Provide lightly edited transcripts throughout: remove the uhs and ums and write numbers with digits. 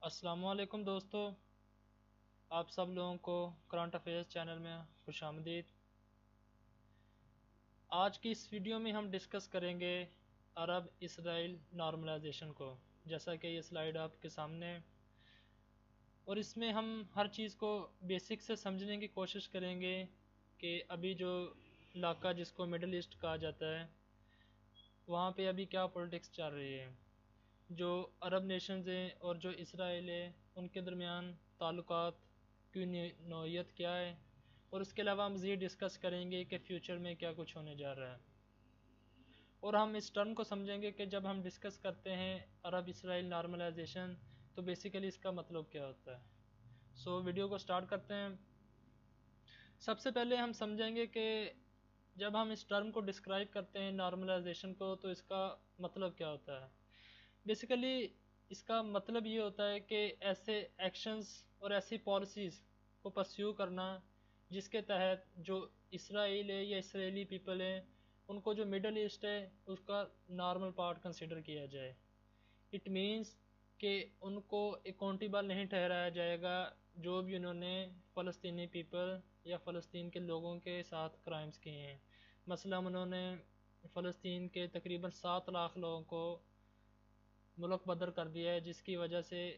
السلام علیکم دوستو، آپ سب لوگوں کو کرنٹ افیئرس چینل میں خوش آمدید۔ آج کی اس ویڈیو میں ہم ڈسکس کریں گے عرب اسرائیل نارملائزیشن کو، جیسا کہ یہ سلائیڈ آپ کے سامنے ہے، اور اس میں ہم ہر چیز کو بیسک سے سمجھنے کی کوشش کریں گے کہ ابھی جو علاقہ جس کو مڈل ایسٹ کہا جاتا ہے وہاں پہ ابھی کیا پولیٹکس چل رہی ہے، جو عرب نیشنز ہیں اور جو اسرائیل ہے ان کے درمیان تعلقات کی نوعیت کیا ہے، اور اس کے علاوہ ہم مزید ڈسکس کریں گے کہ فیوچر میں کیا کچھ ہونے جا رہا ہے، اور ہم اس ٹرم کو سمجھیں گے کہ جب ہم ڈسکس کرتے ہیں عرب اسرائیل نارملائزیشن تو بیسیکلی اس کا مطلب کیا ہوتا ہے۔ سو ویڈیو کو سٹارٹ کرتے ہیں۔ سب سے پہلے ہم سمجھیں گے کہ جب ہم اس ٹرم کو ڈسکرائب کرتے ہیں نارملائزیشن کو تو اس کا مطلب کیا ہوتا ہے۔ بیسیکلی اس کا مطلب یہ ہوتا ہے کہ ایسے ایکشنز اور ایسی پالیسیز کو پرسیو کرنا جس کے تحت جو اسرائیل ہے یا اسرائیلی پیپل ہیں ان کو جو مڈل ایسٹ ہے اس کا نارمل پارٹ کنسیڈر کیا جائے۔ اٹ مینس کہ ان کو اکاؤنٹیبل نہیں ٹھہرایا جائے گا جو بھی انہوں نے فلسطینی پیپل یا فلسطین کے لوگوں کے ساتھ کرائمز کیے ہیں۔ مثلا انہوں نے فلسطین کے تقریباً 7 لاکھ لوگوں کو ملک بدر کر دیا ہے، جس کی وجہ سے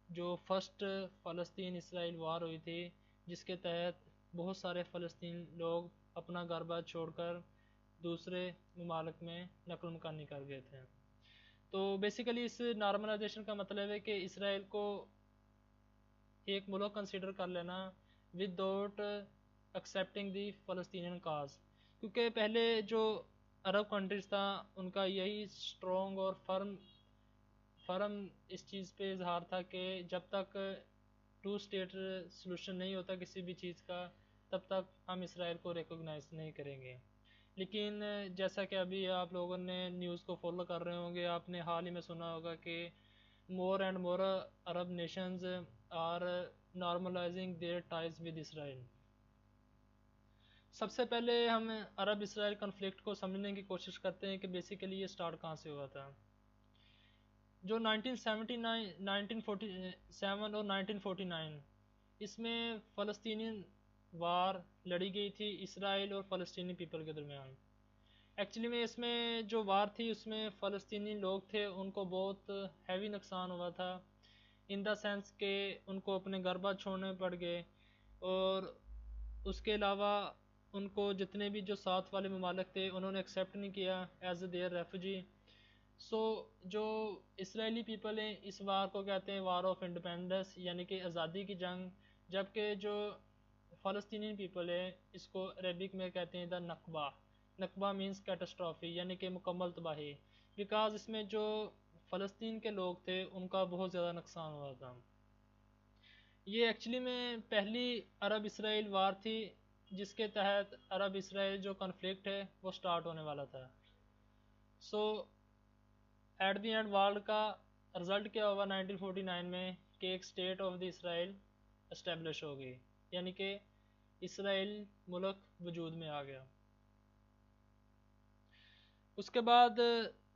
جو فرسٹ فلسطین اسرائیل وار ہوئی تھی جس کے تحت بہت سارے فلسطین لوگ اپنا گھر بار چھوڑ کر دوسرے ممالک میں نقل مکانی کر گئے تھے۔ تو بیسیکلی اس نارملائزیشن کا مطلب ہے کہ اسرائیل کو ایک ملک کنسیڈر کر لینا without accepting the Palestinian cause, کیونکہ پہلے جو عرب کنٹریز تھا ان کا یہی اسٹرانگ اور فرم اس چیز پہ اظہار تھا کہ جب تک 2 اسٹیٹ سلوشن نہیں ہوتا کسی بھی چیز کا تب تک ہم اسرائیل کو ریکوگنائز نہیں کریں گے۔ لیکن جیسا کہ ابھی آپ لوگوں نے نیوز کو فالو کر رہے ہوں گے، آپ نے حال ہی میں سنا ہوگا کہ more and more Arab nations are normalising their ties with Israel. سب سے پہلے ہم عرب اسرائیل کنفلکٹ کو سمجھنے کی کوشش کرتے ہیں کہ بیسیکلی یہ سٹارٹ کہاں سے ہوا تھا۔ جو 1947 اور 1949 اس میں فلسطینی وار لڑی گئی تھی اسرائیل اور فلسطینی پیپل کے درمیان۔ ایکچولی میں اس میں جو وار تھی اس میں فلسطینی لوگ تھے ان کو بہت ہیوی نقصان ہوا تھا، ان دا سینس کہ ان کو اپنے گھر بار چھوڑنے پڑ گئے، اور اس کے علاوہ ان کو جتنے بھی جو ساتھ والے ممالک تھے انہوں نے ایکسیپٹ نہیں کیا ایز اے دیئر ریفوجی۔ سو جو اسرائیلی پیپل ہیں اس وار کو کہتے ہیں وار آف انڈیپینڈنس، یعنی کہ آزادی کی جنگ، جبکہ جو فلسطینی پیپل ہے اس کو عربک میں کہتے ہیں دا نکبہ۔ نکبہ مینس کیٹاسٹرافی، یعنی کہ مکمل تباہی، بیکاز اس میں جو فلسطین کے لوگ تھے ان کا بہت زیادہ نقصان ہوا تھا۔ یہ ایکچولی میں پہلی عرب اسرائیل وار تھی جس کے تحت عرب اسرائیل جو کنفلکٹ ہے وہ سٹارٹ ہونے والا تھا۔ So at the end world کا رزلٹ کیا ہوگا 1949 میں کہ ایک state of the Israel establish ہو گئی، یعنی کہ اسرائیل ملک وجود میں آ گیا۔ اس کے بعد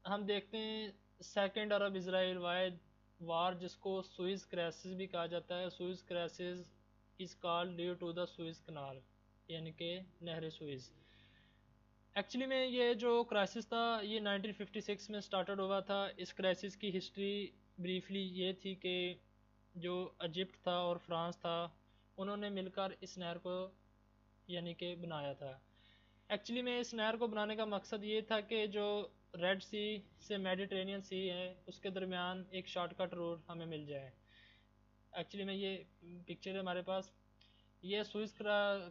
ہم دیکھتے ہیں سیکنڈ عرب اسرائیل وار جس کو سوئز کرائسس بھی کہا جاتا ہے۔ Suez crisis is called due to the Suez canal, یعنی کہ نہر سوئز۔ ایکچولی میں یہ جو کرائسس تھا یہ 1956 میں سٹارٹڈ ہوا تھا۔ اس کرائسس کی ہسٹری بریفلی یہ تھی کہ جو ایجپٹ تھا اور فرانس تھا انہوں نے مل کر اس نہر کو یعنی کہ بنایا تھا۔ ایکچولی میں اس نہر کو بنانے کا مقصد یہ تھا کہ جو ریڈ سی سے میڈیٹرینین سی ہے اس کے درمیان ایک شارٹ کٹ روٹ ہمیں مل جائے۔ ایکچولی میں یہ پکچر ہے ہمارے پاس، یہ سوئز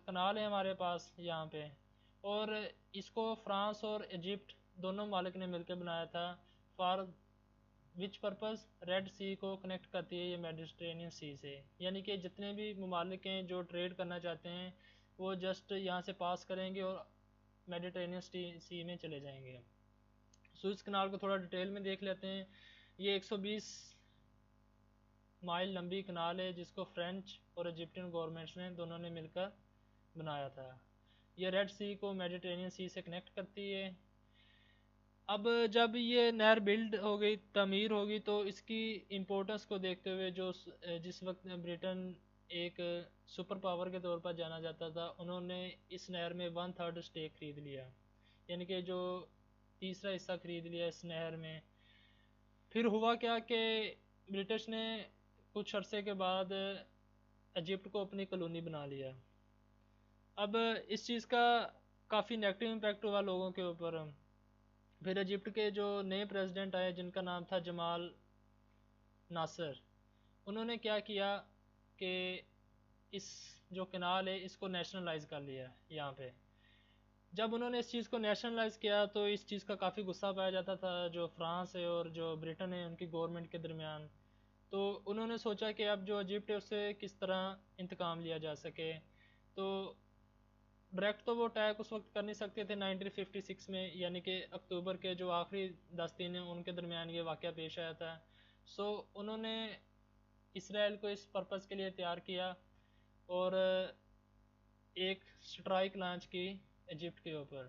کنال ہے ہمارے پاس یہاں پہ، اور اس کو فرانس اور ایجپٹ دونوں ممالک نے مل کے بنایا تھا فار وچ پرپز ریڈ سی کو کنیکٹ کرتی ہے یہ میڈیٹرینین سی سے، یعنی کہ جتنے بھی ممالک ہیں جو ٹریڈ کرنا چاہتے ہیں وہ جسٹ یہاں سے پاس کریں گے اور میڈیٹرینین سی میں چلے جائیں گے۔ سوئز کنال کو تھوڑا ڈیٹیل میں دیکھ لیتے ہیں۔ یہ 120 مائل لمبی کنال ہے جس کو فرینچ اور ایجپٹین گورنمنٹس نے دونوں نے مل کر بنایا تھا۔ یہ ریڈ سی کو میڈیٹرینین سی سے کنیکٹ کرتی ہے۔ اب جب یہ نہر بلڈ ہو گئی، تعمیر ہوگی، تو اس کی امپورٹنس کو دیکھتے ہوئے جس وقت بریٹن ایک سپر پاور کے طور پر جانا جاتا تھا، انہوں نے اس نہر میں 1/3 اسٹیک خرید لیا، یعنی کہ جو تیسرا حصہ خرید لیا اس نہر میں۔ پھر ہوا کیا کہ برٹش نے کچھ عرصے کے بعد ایجپٹ کو اپنی کالونی بنا لیا۔ اب اس چیز کا کافی نیگیٹو امپیکٹ ہوا لوگوں کے اوپر۔ پھر ایجپٹ کے جو نئے پریزیڈنٹ آئے جن کا نام تھا جمال ناصر، انہوں نے کیا کیا کہ اس جو کنال ہے اس کو نیشنلائز کر لیا یہاں پہ۔ جب انہوں نے اس چیز کو نیشنلائز کیا تو اس چیز کا کافی غصہ پایا جاتا تھا جو فرانس ہے اور جو برٹن ہے ان کی گورنمنٹ کے درمیان۔ تو انہوں نے سوچا کہ اب جو ایجپٹ ہے اس سے کس طرح انتقام لیا جا سکے۔ تو ڈائریکٹ تو وہ اٹیک اس وقت کر نہیں سکتے تھے 1956 میں، یعنی کہ اکتوبر کے جو آخری 10 دن ہیں ان کے درمیان یہ واقعہ پیش آیا تھا۔ سو انہوں نے اسرائیل کو اس پرپس کے لیے تیار کیا اور ایک سٹرائک لانچ کی ایجپٹ کے اوپر۔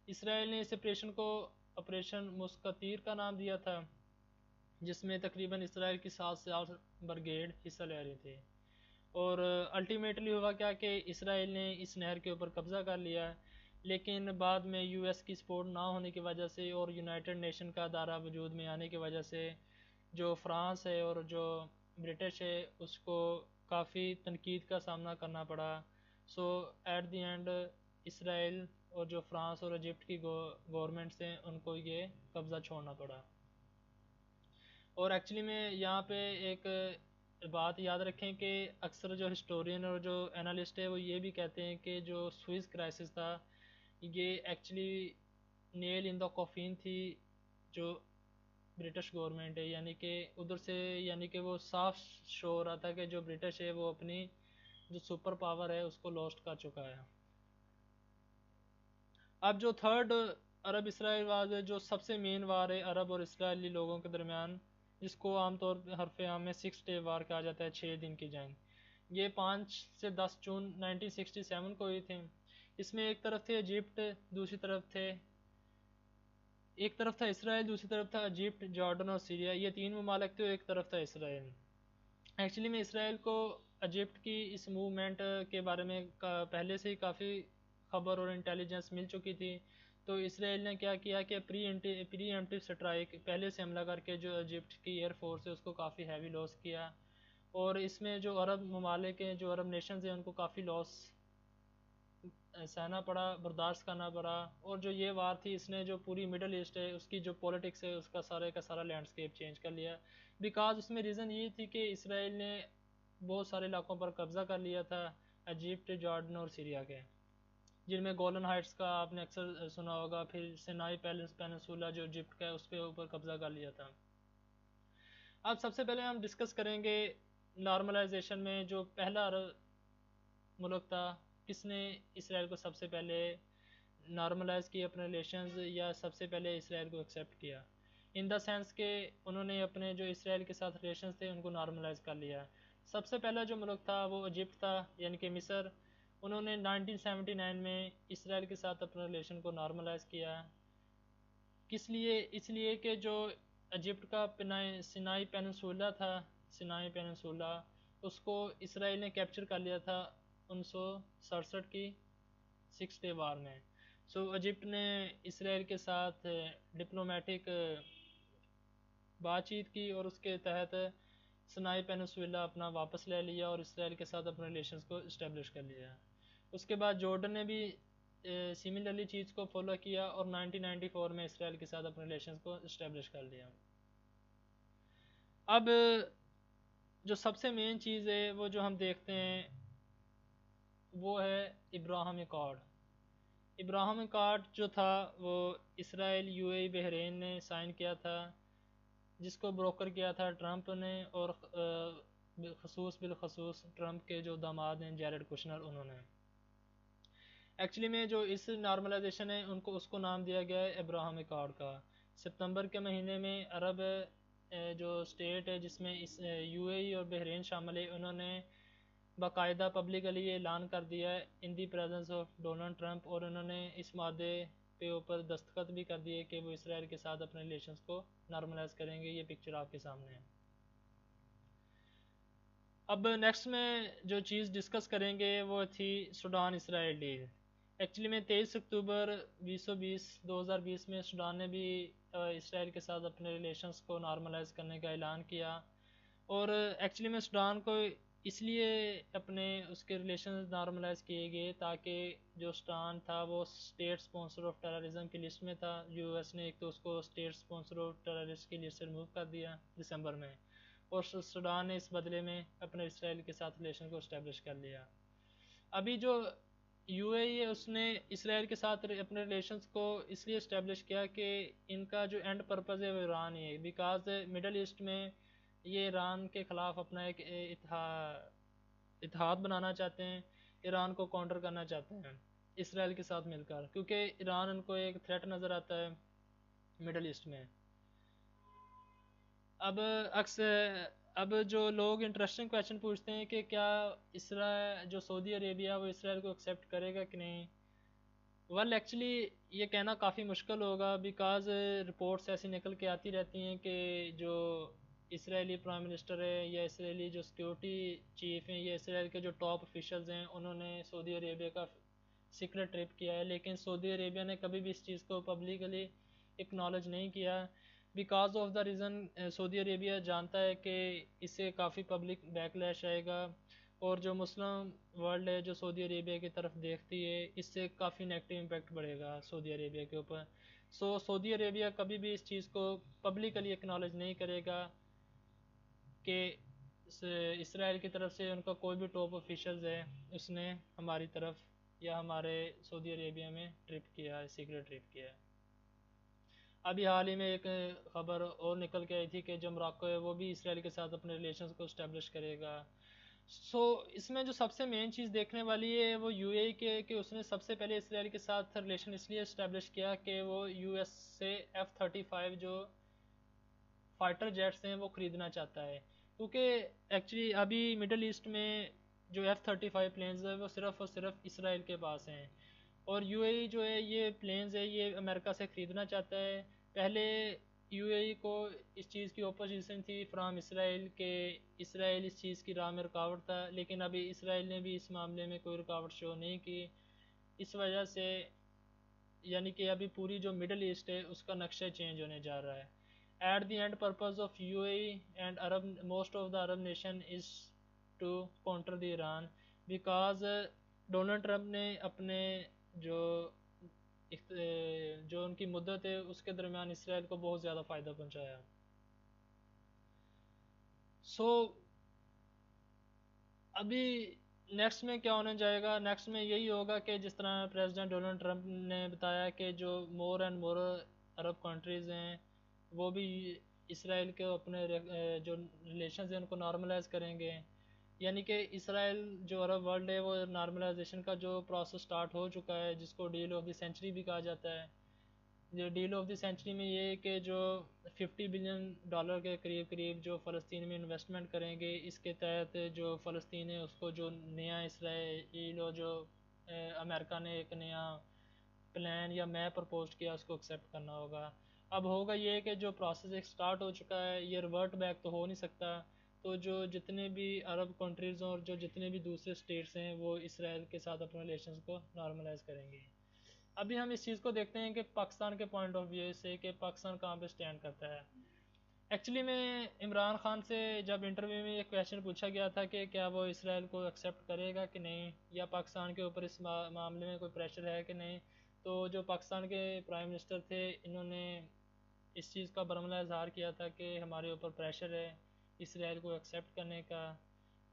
اسرائیل نے اس آپریشن کو آپریشن مسکتیر کا نام دیا تھا، جس میں تقریباً اسرائیل کی 7 سے 8 برگیڈ حصہ لے رہی تھی۔ اور الٹیمیٹلی ہوا کیا کہ اسرائیل نے اس نہر کے اوپر قبضہ کر لیا، لیکن بعد میں یو ایس کی سپورٹ نہ ہونے کی وجہ سے اور یونائٹڈ نیشن کا ادارہ وجود میں آنے کی وجہ سے جو فرانس ہے اور جو برٹش ہے اس کو کافی تنقید کا سامنا کرنا پڑا۔ سو ایٹ دی اینڈ اسرائیل اور جو فرانس اور ایجپٹ کی گورنمنٹس ہیں ان کو یہ قبضہ چھوڑنا پڑا۔ اور ایکچولی میں یہاں پہ ایک بات یاد رکھیں کہ اکثر جو ہسٹورین اور جو انالسٹ ہے وہ یہ بھی کہتے ہیں کہ جو سوئز کرائسس تھا یہ ایکچولی نیل ان دا کافین تھی جو برٹش گورنمنٹ ہے، یعنی کہ ادھر سے یعنی کہ وہ صاف شو ہو رہا تھا کہ جو برٹش ہے وہ اپنی جو سپر پاور ہے اس کو لوسٹ کر چکا ہے۔ اب جو تھرڈ عرب اسرائیل وار ہے جو سب سے مین وار ہے عرب اور اسرائیلی لوگوں کے درمیان، جس کو عام طور پہ حرف عام میں 6 ڈے وار کہا جاتا ہے، 6 دن کی جنگ، یہ 5 سے 10 جون 1967 کو ہوئی تھی۔ اس میں ایک طرف تھے ایجپٹ، دوسری طرف تھے ایک طرف تھا اسرائیل، دوسری طرف تھا ایجپٹ، جارڈن اور سیریا، یہ 3 ممالک تھے، ایک طرف تھا اسرائیل۔ ایکچولی میں اسرائیل کو ایجپٹ کی اس موومنٹ کے بارے میں پہلے سے ہی کافی خبر اور انٹیلیجنس مل چکی تھی، تو اسرائیل نے کیا کیا کہ پری ایمپٹیو سٹرائک پہلے سے حملہ کر کے جو ایجپٹ کی ایئر فورس ہے اس کو کافی ہیوی لاس کیا، اور اس میں جو عرب ممالک ہیں جو عرب نیشنز ہیں ان کو کافی لاس سہنا پڑا، برداشت کرنا پڑا۔ اور جو یہ وار تھی اس نے جو پوری مڈل ایسٹ ہے اس کی جو پولیٹکس ہے اس کا سارا لینڈسکیپ چینج کر لیا، بیکاز اس میں ریزن یہ تھی کہ اسرائیل نے بہت سارے علاقوں پر قبضہ کر لیا تھا ایجپٹ، جارڈن اور سیریا کے، جن میں گولن ہائٹس کا آپ نے اکثر سنا ہوگا، پھر سینائی پیننسولا جو ایجپٹ کا ہے اس کے اوپر قبضہ کر لیا تھا۔ اب سب سے پہلے ہم ڈسکس کریں گے نارملائزیشن میں جو پہلا ملک تھا، کس نے اسرائیل کو سب سے پہلے نارملائز کیا اپنے ریلیشنز، یا سب سے پہلے اسرائیل کو ایکسیپٹ کیا، ان دا سینس کہ انہوں نے اپنے جو اسرائیل کے ساتھ ریلیشنز تھے ان کو نارملائز کر لیا۔ سب سے پہلا جو ملک تھا وہ ایجپٹ تھا، یعنی کہ مصر۔ انہوں نے 1979 میں اسرائیل کے ساتھ اپنے ریلیشن کو نارملائز کیا۔ کس لیے؟ اس لیے کہ جو ایجپٹ کا سینائی پیننسولا تھا، سینائی پیننسولا اس کو اسرائیل نے کیپچر کر لیا تھا 1967 کی 6 ڈے وار میں۔ سو ایجپٹ نے اسرائیل کے ساتھ ڈپلومیٹک بات چیت کی اور اس کے تحت سینائی پیننسولا اپنا واپس لے لیا اور اسرائیل کے ساتھ اپنے ریلیشنز کو اسٹیبلش کر لیا۔ اس کے بعد جارڈن نے بھی سملرلی چیز کو فالو کیا اور 1994 میں اسرائیل کے ساتھ اپنے ریلیشنز کو اسٹیبلش کر لیا۔ اب جو سب سے مین چیز ہے وہ جو ہم دیکھتے ہیں وہ ہے ابراہم ایکارڈ۔ ابراہم ایکارڈ جو تھا وہ اسرائیل، یو اے ای، بحرین نے سائن کیا تھا، جس کو بروکر کیا تھا ٹرمپ نے، اور بالخصوص ٹرمپ کے جو داماد ہیں جیرڈ کشنر، انہوں نے۔ ایکچولی میں جو اس نارملائزیشن ہے اس کو نام دیا گیا ہے ابراہم ایکارڈ کا۔ ستمبر کے مہینے میں عرب جو اسٹیٹ ہے جس میں یو اے ای اور بحرین شامل ہے، انہوں نے باقاعدہ پبلکلی اعلان کر دیا ہے in the presence of Donald Trump, اور انہوں نے اس مادے کے اوپر دستخط بھی کر دیے کہ وہ اسرائیل کے ساتھ اپنے ریلیشنز کو نارملائز کریں گے. یہ پکچر آپ کے سامنے ہے. اب نیکسٹ میں جو چیز ڈسکس کریں گے وہ تھی سوڈان اسرائیل ڈیل. ایکچولی میں 23 اکتوبر 2020 میں سوڈان نے بھی اسرائیل کے ساتھ اپنے ریلیشنز کو نارملائز کرنے کا اعلان کیا. اور ایکچولی میں سوڈان کو اس لیے اپنے اس کے ریلیشنز نارملائز کیے گئے تاکہ جو سوڈان تھا وہ اسٹیٹ اسپانسر آف ٹیررزم کی لسٹ میں تھا. یو ایس نے ایک تو اس کو اسٹیٹ اسپانسر آف ٹیررسٹ کی لسٹ سے ریموو کر دیا دسمبر میں, اور سوڈان نے اس بدلے میں اپنے اسرائیل کے ساتھ ریلیشن کو اسٹیبلش کر لیا. ابھی جو یو اے ای ہے اس نے اسرائیل کے ساتھ اپنے ریلیشنز کو اس لیے اسٹیبلش کیا کہ ان کا جو اینڈ پرپز ہے وہ ایران ہی ہے, بیکاز مڈل ایسٹ میں یہ ایران کے خلاف اپنا ایک اتحاد بنانا چاہتے ہیں, ایران کو کاؤنٹر کرنا چاہتے ہیں اسرائیل کے ساتھ مل کر, کیونکہ ایران ان کو ایک تھریٹ نظر آتا ہے مڈل ایسٹ میں. اب جو لوگ انٹرسٹنگ کویشچن پوچھتے ہیں کہ کیا اسرائیل جو سعودی عربیہ وہ اسرائیل کو ایکسیپٹ کرے گا کہ نہیں. ایکچولی یہ کہنا کافی مشکل ہوگا, بیکاز رپورٹس ایسی نکل کے آتی رہتی ہیں کہ جو اسرائیلی پرائم منسٹر ہے یا اسرائیلی جو سیکیورٹی چیف ہیں یا اسرائیل کے جو ٹاپ آفیشلز ہیں انہوں نے سعودی عربیہ کا سیکرٹ ٹرپ کیا ہے, لیکن سعودی عربیہ نے کبھی بھی اس چیز کو پبلکلی اکنالج نہیں کیا. بیکاز آف دا ریزن سعودی عربیہ جانتا ہے کہ اس سے کافی پبلک بیک لیش آئے گا, اور جو مسلم ورلڈ ہے جو سعودی عربیہ کی طرف دیکھتی ہے اس سے کافی نیگیٹو امپیکٹ بڑھے گا سعودی عربیہ کے اوپر. سعودی عربیہ کبھی بھی اس چیز کو پبلکلی اکنالج نہیں کرے گا کہ اسرائیل کی طرف سے ان کا کوئی بھی ٹاپ آفیشلز ہے اس نے ہماری طرف یا ہمارے سعودی عربیہ میں ٹرپ کیا ہے, سیکرٹ ٹرپ کیا ہے. ابھی حال ہی میں ایک خبر اور نکل کے آئی تھی کہ جو موراکو ہے وہ بھی اسرائیل کے ساتھ اپنے ریلیشنز کو اسٹیبلش کرے گا. اس میں جو سب سے مین چیز دیکھنے والی ہے وہ یو اے ای کے کہ اس نے سب سے پہلے اسرائیل کے ساتھ ریلیشن اس لیے اسٹیبلش کیا کہ وہ یو ایس سے F-35 جو فائٹر جیٹس ہیں وہ خریدنا چاہتا ہے, کیونکہ ایکچولی ابھی مڈل ایسٹ میں جو F-35 پلینز ہیں وہ صرف اور صرف اسرائیل کے پاس ہیں, اور یو اے ای جو ہے یہ پلینز ہے یہ امریکہ سے خریدنا چاہتا ہے. پہلے یو اے ای کو اس چیز کی اپوزیشن تھی فرام اسرائیل کہ اسرائیل اس چیز کی راہ میں رکاوٹ تھا, لیکن ابھی اسرائیل نے بھی اس معاملے میں کوئی رکاوٹ شو نہیں کی. اس وجہ سے یعنی کہ ابھی پوری جو مڈل ایسٹ ہے اس کا نقشہ چینج ہونے جا رہا ہے. At the end purpose of U A E and most of the Arab nation is to counter the Iran, because Donald Trump نے اپنے جو ان کی مدت ہے اس کے درمیان اسرائیل کو بہت زیادہ فائدہ پہنچایا. ابھی نیکسٹ میں کیا ہونے جائے گا, نیکسٹ میں یہی ہوگا کہ جس طرح پریزیڈنٹ ڈونلڈ ٹرمپ نے بتایا کہ جو مور اینڈ مور عرب کنٹریز ہیں وہ بھی اسرائیل کے اپنے جو ریلیشنز ہیں ان کو نارملائز کریں گے. یعنی کہ اسرائیل جو عرب ورلڈ ہے وہ نارملائزیشن کا جو پروسیس سٹارٹ ہو چکا ہے جس کو ڈیل آف دی سینچری بھی کہا جاتا ہے. جو ڈیل آف دی سینچری میں یہ ہے کہ جو $50 بلین کے قریب جو فلسطین میں انویسٹمنٹ کریں گے, اس کے تحت جو فلسطین ہے اس کو جو نیا اسرائیل اور جو امریکہ نے ایک نیا پلان یا میپ پرپوز کیا اس کو ایکسیپٹ کرنا ہوگا. اب ہوگا یہ کہ جو پروسیس ایک سٹارٹ ہو چکا ہے یہ ریورٹ بیک تو ہو نہیں سکتا, تو جو جتنے بھی عرب کنٹریز اور جو جتنے بھی دوسرے سٹیٹس ہیں وہ اسرائیل کے ساتھ اپنے ریلیشنز کو نارملائز کریں گے. ابھی ہم اس چیز کو دیکھتے ہیں کہ پاکستان کے پوائنٹ آف ویو سے کہ پاکستان کہاں پہ سٹینڈ کرتا ہے. ایکچولی میں عمران خان سے جب انٹرویو میں ایک کویشچن پوچھا گیا تھا کہ کیا وہ اسرائیل کو ایکسیپٹ کرے گا کہ نہیں, یا پاکستان کے اوپر اس معاملے میں کوئی پریشر ہے کہ نہیں, تو جو پاکستان کے پرائم منسٹر تھے انہوں نے اس چیز کا برملا اظہار کیا تھا کہ ہمارے اوپر پریشر ہے اسرائیل کو ایکسیپٹ کرنے کا.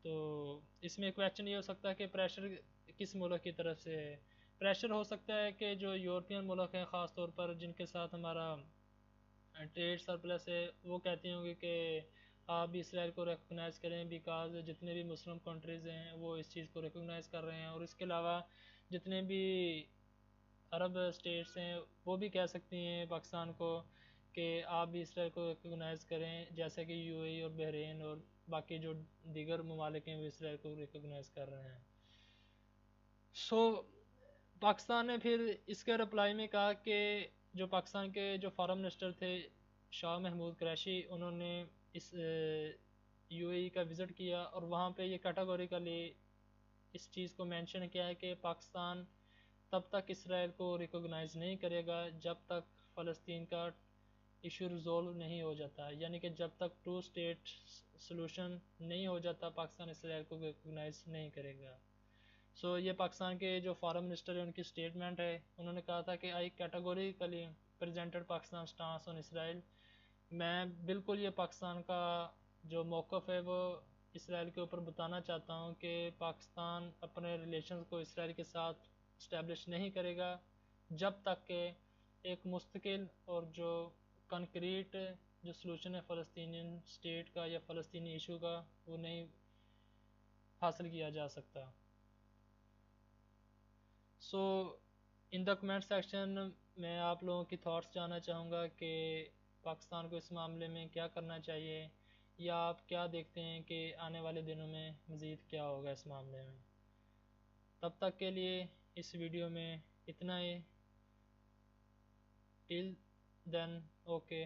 تو اس میں کویشچن یہ ہو سکتا ہے کہ پریشر کس ملک کی طرف سے ہے. پریشر ہو سکتا ہے کہ جو یورپین ملک ہیں خاص طور پر جن کے ساتھ ہمارا ٹریڈ سرپلس ہے وہ کہتے ہوں گے کہ آپ بھی اسرائیل کو ریکگنائز کریں, بیکاز جتنے بھی مسلم کنٹریز ہیں وہ اس چیز کو ریکگنائز کر رہے ہیں, اور اس کے علاوہ جتنے بھی عرب اسٹیٹس ہیں وہ بھی کہہ سکتی ہیں پاکستان کو کہ آپ بھی اسرائیل کو ریکگنائز کریں, جیسے کہ یو اے ای اور بحرین اور باقی جو دیگر ممالک ہیں وہ اسرائیل کو ریکگنائز کر رہے ہیں. پاکستان نے پھر اس کے رپلائی میں کہا کہ جو پاکستان کے جو فارن منسٹر تھے شاہ محمود قریشی، انہوں نے اس یو اے ای کا وزٹ کیا اور وہاں پہ یہ کیٹاگوریکلی اس چیز کو مینشن کیا ہے کہ پاکستان تب تک اسرائیل کو ریکوگنائز نہیں کرے گا جب تک فلسطین کا ایشو ریزولو نہیں ہو جاتا، یعنی کہ جب تک 2 اسٹیٹ سلوشن نہیں ہو جاتا پاکستان اسرائیل کو ریکوگنائز نہیں کرے گا۔ یہ پاکستان کے جو فارن منسٹر ہے ان کی اسٹیٹمنٹ ہے، انہوں نے کہا تھا کہ آئی کیٹاگوریکلی پریزنٹڈ پاکستان سٹانس آن اسرائیل، میں بالکل یہ پاکستان کا جو موقف ہے وہ اسرائیل کے اوپر بتانا چاہتا ہوں کہ پاکستان اپنے ریلیشنز کو اسرائیل کے ساتھ اسٹیبلش نہیں کرے گا جب تک کہ ایک مستقل اور جو کنکریٹ جو سلوشن ہے فلسطینین اسٹیٹ کا یا فلسطینی ایشو کا وہ نہیں حاصل کیا جا سکتا۔ ان دا کمنٹ سیکشن میں آپ لوگوں کی تھاٹس جاننا چاہوں گا کہ پاکستان کو اس معاملے میں کیا کرنا چاہیے، یا آپ کیا دیکھتے ہیں کہ آنے والے دنوں میں مزید کیا ہوگا اس معاملے میں۔ تب تک کے لیے اس ویڈیو میں اتنا ہی، ٹل دین اوکے۔